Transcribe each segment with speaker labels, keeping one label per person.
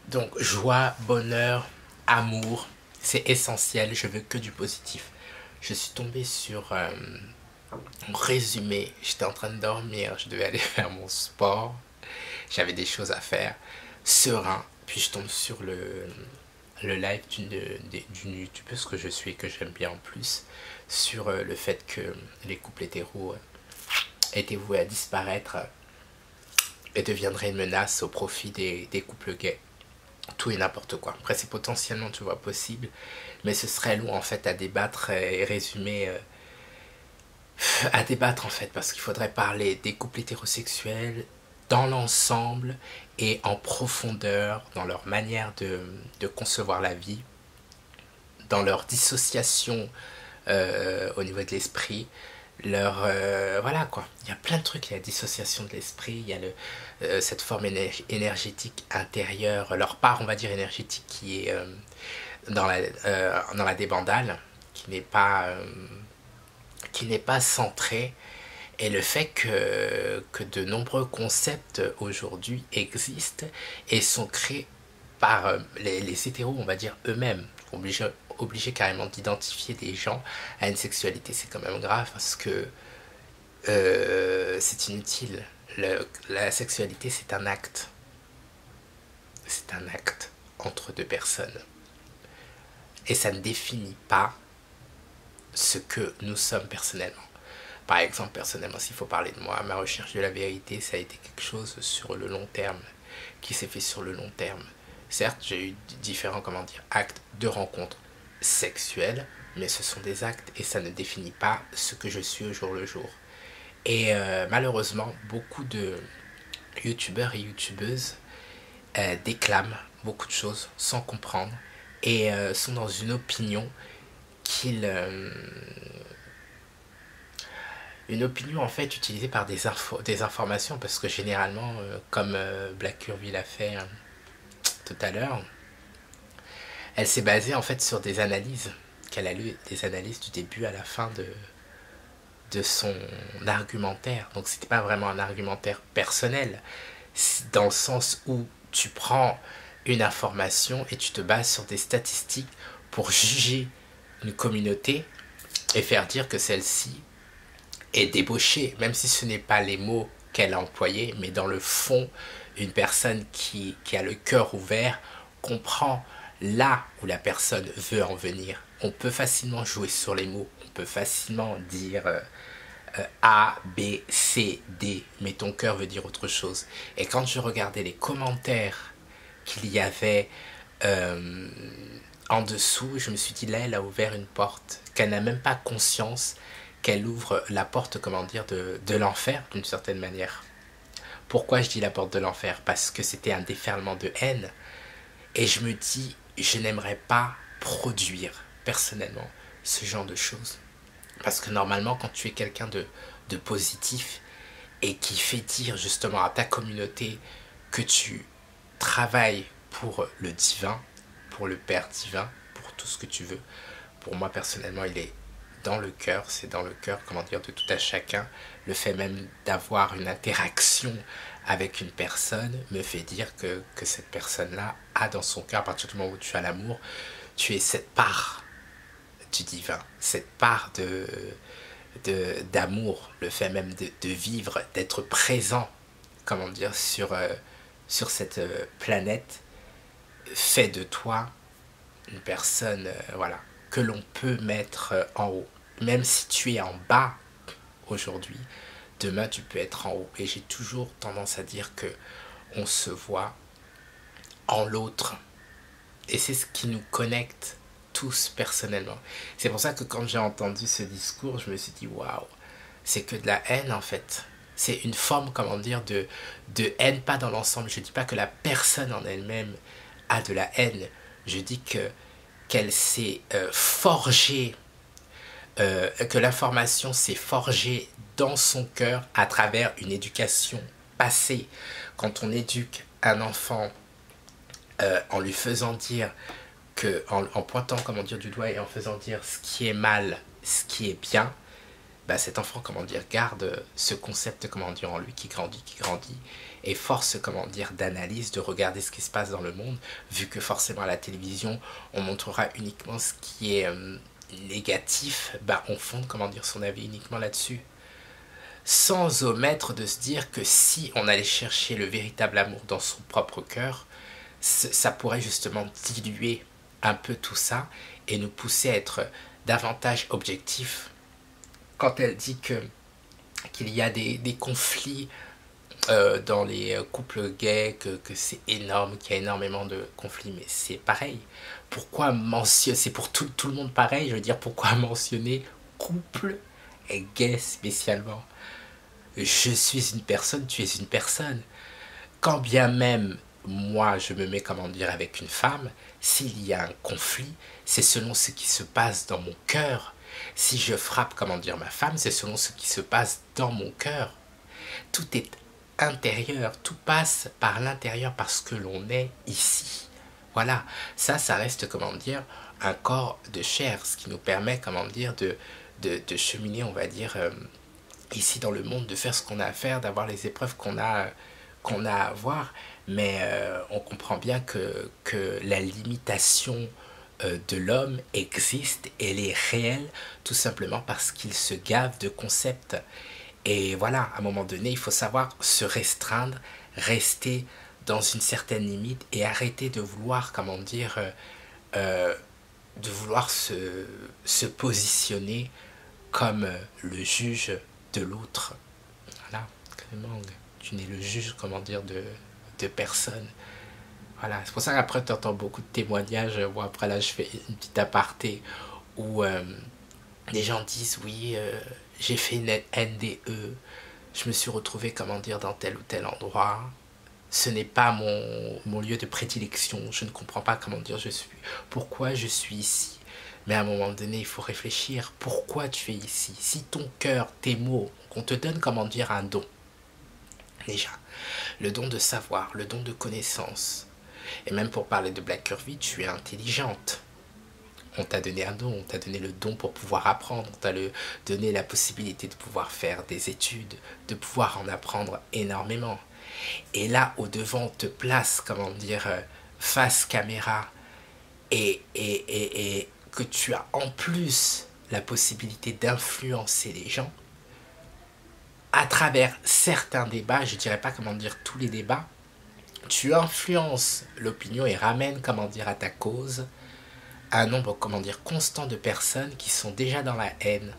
Speaker 1: Donc joie, bonheur, amour, c'est essentiel, je veux que du positif. Je suis tombé sur un résumé, j'étais en train de dormir, je devais aller faire mon sport, j'avais des choses à faire, serein, puis je tombe sur le live d'une youtubeuse que je suis et que j'aime bien en plus, sur le fait que les couples hétéros étaient voués à disparaître et deviendraient une menace au profit des couples gays. Tout et n'importe quoi. Après, c'est potentiellement, tu vois, possible, mais ce serait long en fait à débattre et résumer, à débattre en fait, parce qu'il faudrait parler des couples hétérosexuels dans l'ensemble et en profondeur, dans leur manière de concevoir la vie, dans leur dissociation au niveau de l'esprit, leur voilà quoi, il y a plein de trucs, il y a la dissociation de l'esprit, il y a cette forme énergétique intérieure, leur part on va dire énergétique qui est dans la débandale, qui n'est pas centrée, et le fait que de nombreux concepts aujourd'hui existent et sont créés par les hétéros, on va dire eux-mêmes, obligés carrément d'identifier des gens à une sexualité. C'est quand même grave parce que c'est inutile. La sexualité, c'est un acte. C'est un acte entre deux personnes. Et ça ne définit pas ce que nous sommes personnellement. Par exemple, personnellement, s'il faut parler de moi, ma recherche de la vérité, ça a été quelque chose sur le long terme, qui s'est fait sur le long terme. Certes, j'ai eu différents, comment dire, actes de rencontres sexuelles, mais ce sont des actes et ça ne définit pas ce que je suis au jour le jour. Et malheureusement, beaucoup de youtubeurs et youtubeuses déclament beaucoup de choses sans comprendre et sont dans une opinion qu'ils une opinion en fait utilisée par des informations, parce que généralement comme Black Curvy l'a fait tout à l'heure, elle s'est basée en fait sur des analyses qu'elle a lues, des analyses du début à la fin de son argumentaire. Donc c'était pas vraiment un argumentaire personnel, dans le sens où tu prends une information et tu te bases sur des statistiques pour juger une communauté et faire dire que celle-ci est débauchée, même si ce n'est pas les mots qu'elle a employés, mais dans le fond, une personne qui a le cœur ouvert comprend là où la personne veut en venir. On peut facilement jouer sur les mots, on peut facilement dire A, B, C, D, mais ton cœur veut dire autre chose. Et quand je regardais les commentaires qu'il y avait euh, en dessous, je me suis dit là, elle a ouvert une porte, qu'elle n'a même pas conscience qu'elle ouvre la porte, comment dire, de l'enfer d'une certaine manière. Pourquoi je dis la porte de l'enfer? Parce que c'était un déferlement de haine. Et je me dis, je n'aimerais pas produire personnellement ce genre de choses. Parce que normalement, quand tu es quelqu'un de positif et qui fait dire justement à ta communauté que tu travailles pour le divin, pour le Père divin, pour tout ce que tu veux, pour moi personnellement, il est dans le cœur, c'est dans le cœur, comment dire, de tout à chacun. Le fait même d'avoir une interaction avec une personne me fait dire que cette personne-là a dans son cœur, à partir du moment où tu as l'amour, tu es cette part du divin, cette part d'amour, le fait même de vivre, d'être présent, comment dire, sur cette planète, fait de toi une personne, voilà, que l'on peut mettre en haut. Même si tu es en bas aujourd'hui, demain tu peux être en haut. Et j'ai toujours tendance à dire que on se voit en l'autre. Et c'est ce qui nous connecte tous personnellement. C'est pour ça que quand j'ai entendu ce discours, je me suis dit waouh, c'est que de la haine en fait. C'est une forme, comment dire, de haine, pas dans l'ensemble. Je ne dis pas que la personne en elle-même a de la haine. Je dis qu'elle s'est forgée, que l'information s'est forgée dans son cœur à travers une éducation passée. Quand on éduque un enfant en lui faisant dire en pointant comment dire du doigt et en faisant dire ce qui est mal, ce qui est bien, bah, cet enfant, comment dire, garde ce concept, comment dire, en lui qui grandit, et force, comment dire, d'analyse, de regarder ce qui se passe dans le monde, vu que forcément à la télévision, on montrera uniquement ce qui est négatif, bah, on fonde, comment dire, son avis uniquement là-dessus. Sans omettre de se dire que si on allait chercher le véritable amour dans son propre cœur, ça pourrait justement diluer un peu tout ça et nous pousser à être davantage objectifs quand elle dit qu'il y a des conflits dans les couples gays, que c'est énorme, qu'il y a énormément de conflits, mais c'est pareil. Pourquoi mentionner, c'est pour tout le monde pareil, je veux dire, pourquoi mentionner couple gay spécialement? Je suis une personne, tu es une personne. Quand bien même moi je me mets, comment dire, avec une femme, s'il y a un conflit, c'est selon ce qui se passe dans mon cœur. Si je frappe, comment dire, ma femme, c'est selon ce qui se passe dans mon cœur. Tout est intérieur, tout passe par l'intérieur parce que l'on est ici. Voilà, ça reste, comment dire, un corps de chair, ce qui nous permet, comment dire, de cheminer, on va dire, ici dans le monde, de faire ce qu'on a à faire, d'avoir les épreuves qu'on a à avoir. Mais on comprend bien que la limitation de l'homme existe, elle est réelle, tout simplement parce qu'il se gave de concepts. Et voilà, à un moment donné, il faut savoir se restreindre, rester dans une certaine limite et arrêter de vouloir, comment dire, euh, de vouloir se positionner comme le juge de l'autre. Voilà, Clément, tu n'es le juge, comment dire, de personne. Voilà, c'est pour ça qu'après tu entends beaucoup de témoignages. Bon, après là, je fais une petite aparté où les gens disent oui, j'ai fait une NDE, je me suis retrouvé, comment dire, dans tel ou tel endroit. Ce n'est pas mon lieu de prédilection. Je ne comprends pas, comment dire, pourquoi je suis ici. Mais à un moment donné, il faut réfléchir. Pourquoi tu es ici? Si ton cœur, tes mots, qu'on te donne, comment dire, un don. Déjà, le don de savoir, le don de connaissance. Et même pour parler de Black Curvy, tu es intelligente. On t'a donné un don, on t'a donné le don pour pouvoir apprendre, on t'a donné la possibilité de pouvoir faire des études, de pouvoir en apprendre énormément. Et là, au devant, on te place, comment dire, face caméra, et que tu as en plus la possibilité d'influencer les gens, à travers certains débats, je dirais pas, comment dire, tous les débats, tu influences l'opinion et ramènes, comment dire, à ta cause un nombre, comment dire, constant de personnes qui sont déjà dans la haine.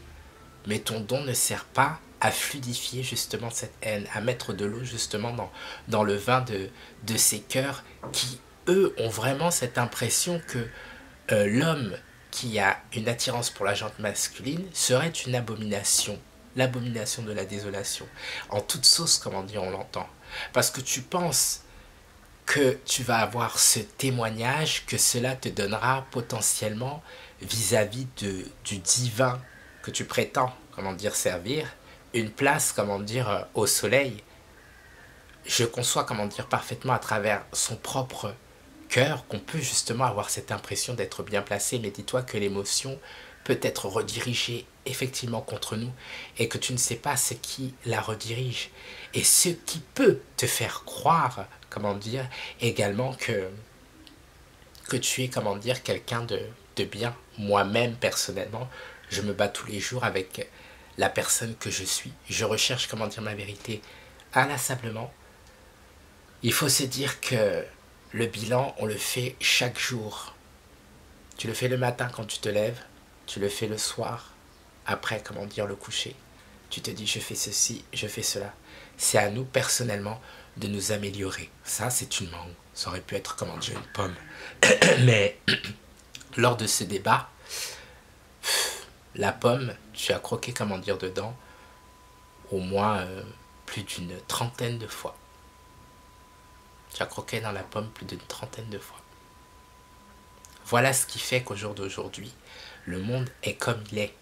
Speaker 1: Mais ton don ne sert pas à fluidifier justement cette haine, à mettre de l'eau justement dans le vin de ces cœurs qui, eux, ont vraiment cette impression que l'homme qui a une attirance pour la jante masculine serait une abomination. L'abomination de la désolation. En toute sauce, comment dire, on l'entend. Parce que tu penses que tu vas avoir ce témoignage, que cela te donnera potentiellement vis-à-vis du divin que tu prétends, comment dire, servir, une place, comment dire, au soleil. Je conçois, comment dire, parfaitement à travers son propre cœur qu'on peut justement avoir cette impression d'être bien placé, mais dis-toi que l'émotion peut être redirigée effectivement contre nous et que tu ne sais pas ce qui la redirige et ce qui peut te faire croire, comment dire, également que tu es, comment dire, quelqu'un de bien. Moi-même, personnellement, je me bats tous les jours avec la personne que je suis. Je recherche, comment dire, ma vérité inlassablement. Il faut se dire que le bilan, on le fait chaque jour. Tu le fais le matin quand tu te lèves, tu le fais le soir, après, comment dire, le coucher. Tu te dis, je fais ceci, je fais cela. C'est à nous, personnellement, de nous améliorer. Ça, c'est une mangue. Ça aurait pu être, comment dire, une pomme. Mais lors de ce débat, la pomme, tu as croqué, comment dire, dedans, au moins plus d'une trentaine de fois. Tu as croqué dans la pomme plus d'une trentaine de fois. Voilà ce qui fait qu'au jour d'aujourd'hui, le monde est comme il est.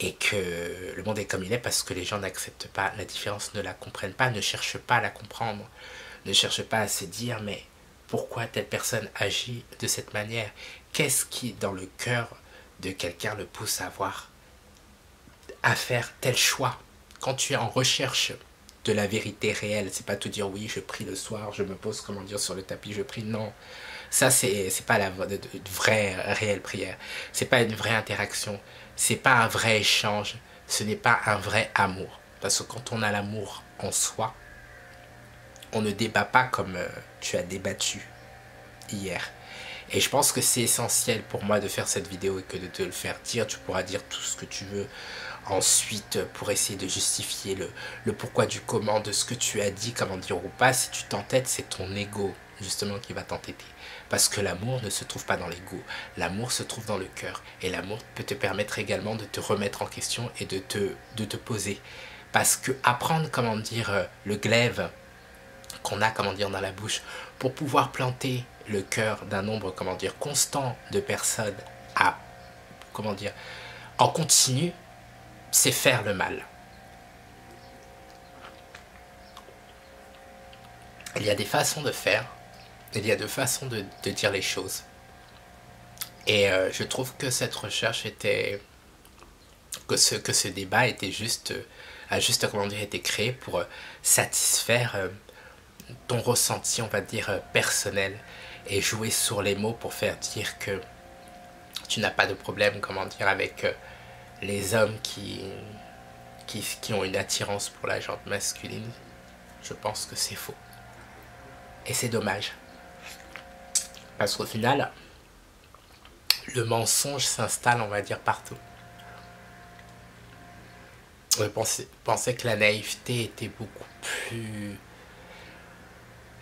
Speaker 1: Et que le monde est comme il est parce que les gens n'acceptent pas la différence, ne la comprennent pas, ne cherchent pas à la comprendre, ne cherchent pas à se dire mais pourquoi telle personne agit de cette manière? Qu'est-ce qui, dans le cœur de quelqu'un, le pousse à avoir à faire tel choix, quand tu es en recherche de la vérité réelle, c'est pas te dire oui, je prie le soir, je me pose, comment dire, sur le tapis, je prie. Non, ça c'est pas la vraie réelle prière. C'est pas une vraie interaction. C'est pas un vrai échange. Ce n'est pas un vrai amour. Parce que quand on a l'amour en soi, on ne débat pas comme tu as débattu hier. Et je pense que c'est essentiel pour moi de faire cette vidéo et que de te le faire dire. Tu pourras dire tout ce que tu veux ensuite pour essayer de justifier le pourquoi du comment de ce que tu as dit, comment dire ou pas. Si tu t'entêtes, c'est ton ego justement qui va t'entêter. Parce que l'amour ne se trouve pas dans l'ego. L'amour se trouve dans le cœur. Et l'amour peut te permettre également de te remettre en question et de te poser. Parce que apprendre, comment dire, le glaive qu'on a, comment dire, dans la bouche, pour pouvoir planter le cœur d'un nombre, comment dire, constant de personnes à, comment dire, en continu, c'est faire le mal. Il y a des façons de faire, il y a des façons de dire les choses. Et je trouve que cette recherche était, que ce débat était juste, a juste, comment dire, été créé pour satisfaire ton ressenti, on va dire, personnel, et jouer sur les mots pour faire dire que tu n'as pas de problème, comment dire, avec les hommes qui ont une attirance pour la jante masculine. Je pense que c'est faux. Et c'est dommage. Parce qu'au final, le mensonge s'installe, on va dire, partout. Je pensais que la naïveté était beaucoup plus...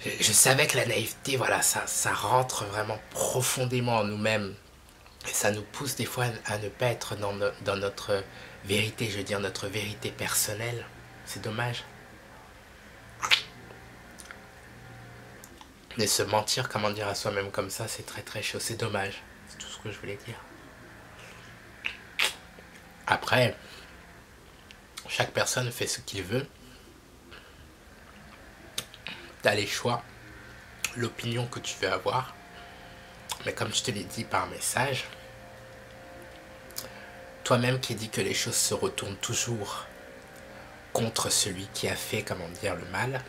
Speaker 1: Je savais que la naïveté, voilà, ça rentre vraiment profondément en nous-mêmes. Et ça nous pousse des fois à ne pas être dans notre vérité, je veux dire notre vérité personnelle. C'est dommage. Mais se mentir, comment dire, à soi-même comme ça, c'est très très chaud. C'est dommage. C'est tout ce que je voulais dire. Après, chaque personne fait ce qu'il veut. Tu as les choix, l'opinion que tu veux avoir. Mais comme je te l'ai dit par message, toi-même qui dis que les choses se retournent toujours contre celui qui a fait, comment dire, le mal,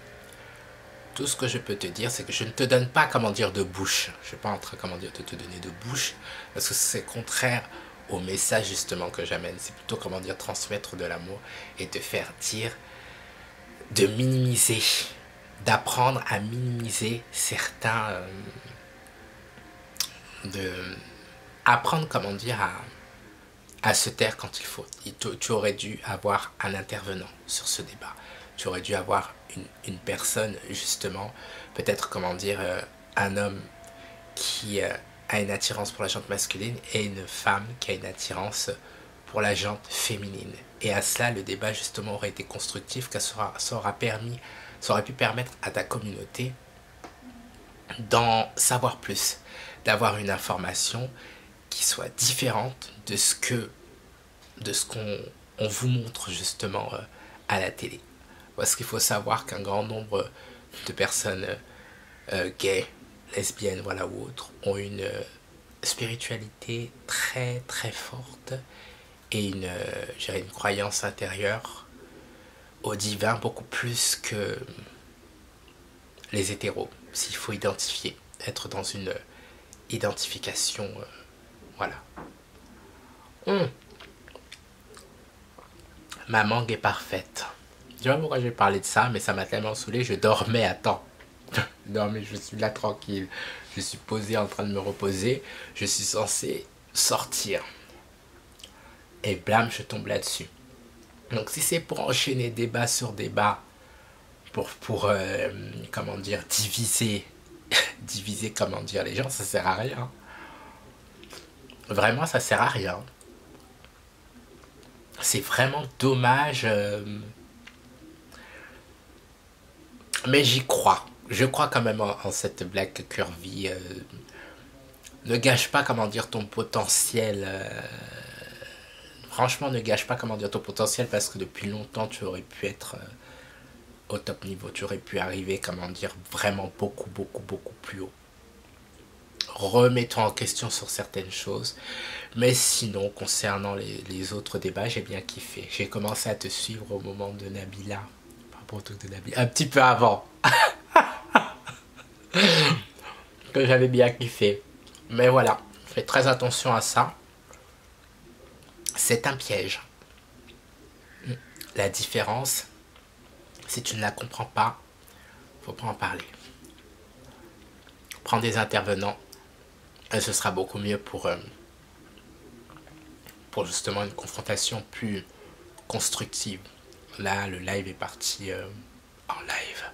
Speaker 1: tout ce que je peux te dire, c'est que je ne te donne pas, comment dire, de bouche. Je ne suis pas en train, comment dire, de te donner de bouche, parce que c'est contraire au message justement que j'amène. C'est plutôt, comment dire, transmettre de l'amour et te faire dire, de minimiser, d'apprendre à minimiser certains... apprendre, comment dire, à se taire quand il faut. Tu aurais dû avoir un intervenant sur ce débat. Tu aurais dû avoir une personne, justement, peut-être, comment dire, un homme qui a une attirance pour la jante masculine et une femme qui a une attirance pour la jante féminine. Et à cela, le débat, justement, aurait été constructif, car ça aurait pu permettre à ta communauté d'en savoir plus, d'avoir une information qui soit différente de ce qu'on vous montre justement à la télé. Parce qu'il faut savoir qu'un grand nombre de personnes gays, lesbiennes, voilà, ou autres, ont une spiritualité très très forte et une croyance intérieure au divin beaucoup plus que les hétéros, s'il faut identifier, être dans une identification, voilà. Ma mangue est parfaite. Je sais pas pourquoi j'ai parlé de ça, mais ça m'a tellement saoulé, je dormais à temps. Je dormais, je suis là tranquille. Je suis posé en train de me reposer. Je suis censé sortir. Et blam, je tombe là-dessus. Donc si c'est pour enchaîner débat sur débat, pour comment dire, diviser, comment dire, les gens, ça sert à rien. Vraiment, ça sert à rien. C'est vraiment dommage. Mais j'y crois. Je crois quand même en cette Black Curvy. Ne gâche pas, comment dire, ton potentiel. Franchement, ne gâche pas, comment dire, ton potentiel, parce que depuis longtemps, tu aurais pu être au top niveau. Tu aurais pu arriver, comment dire, vraiment beaucoup, beaucoup, beaucoup plus haut. remettons en question sur certaines choses. Mais sinon, concernant les autres débats, j'ai bien kiffé. J'ai commencé à te suivre au moment de Nabila. Pas pour tout de Nabila. Un petit peu avant. Que j'avais bien kiffé. Mais voilà, faites très attention à ça. C'est un piège. La différence, si tu ne la comprends pas, faut pas en parler. Prends des intervenants et ce sera beaucoup mieux pour justement une confrontation plus constructive. Là, le live est parti en live.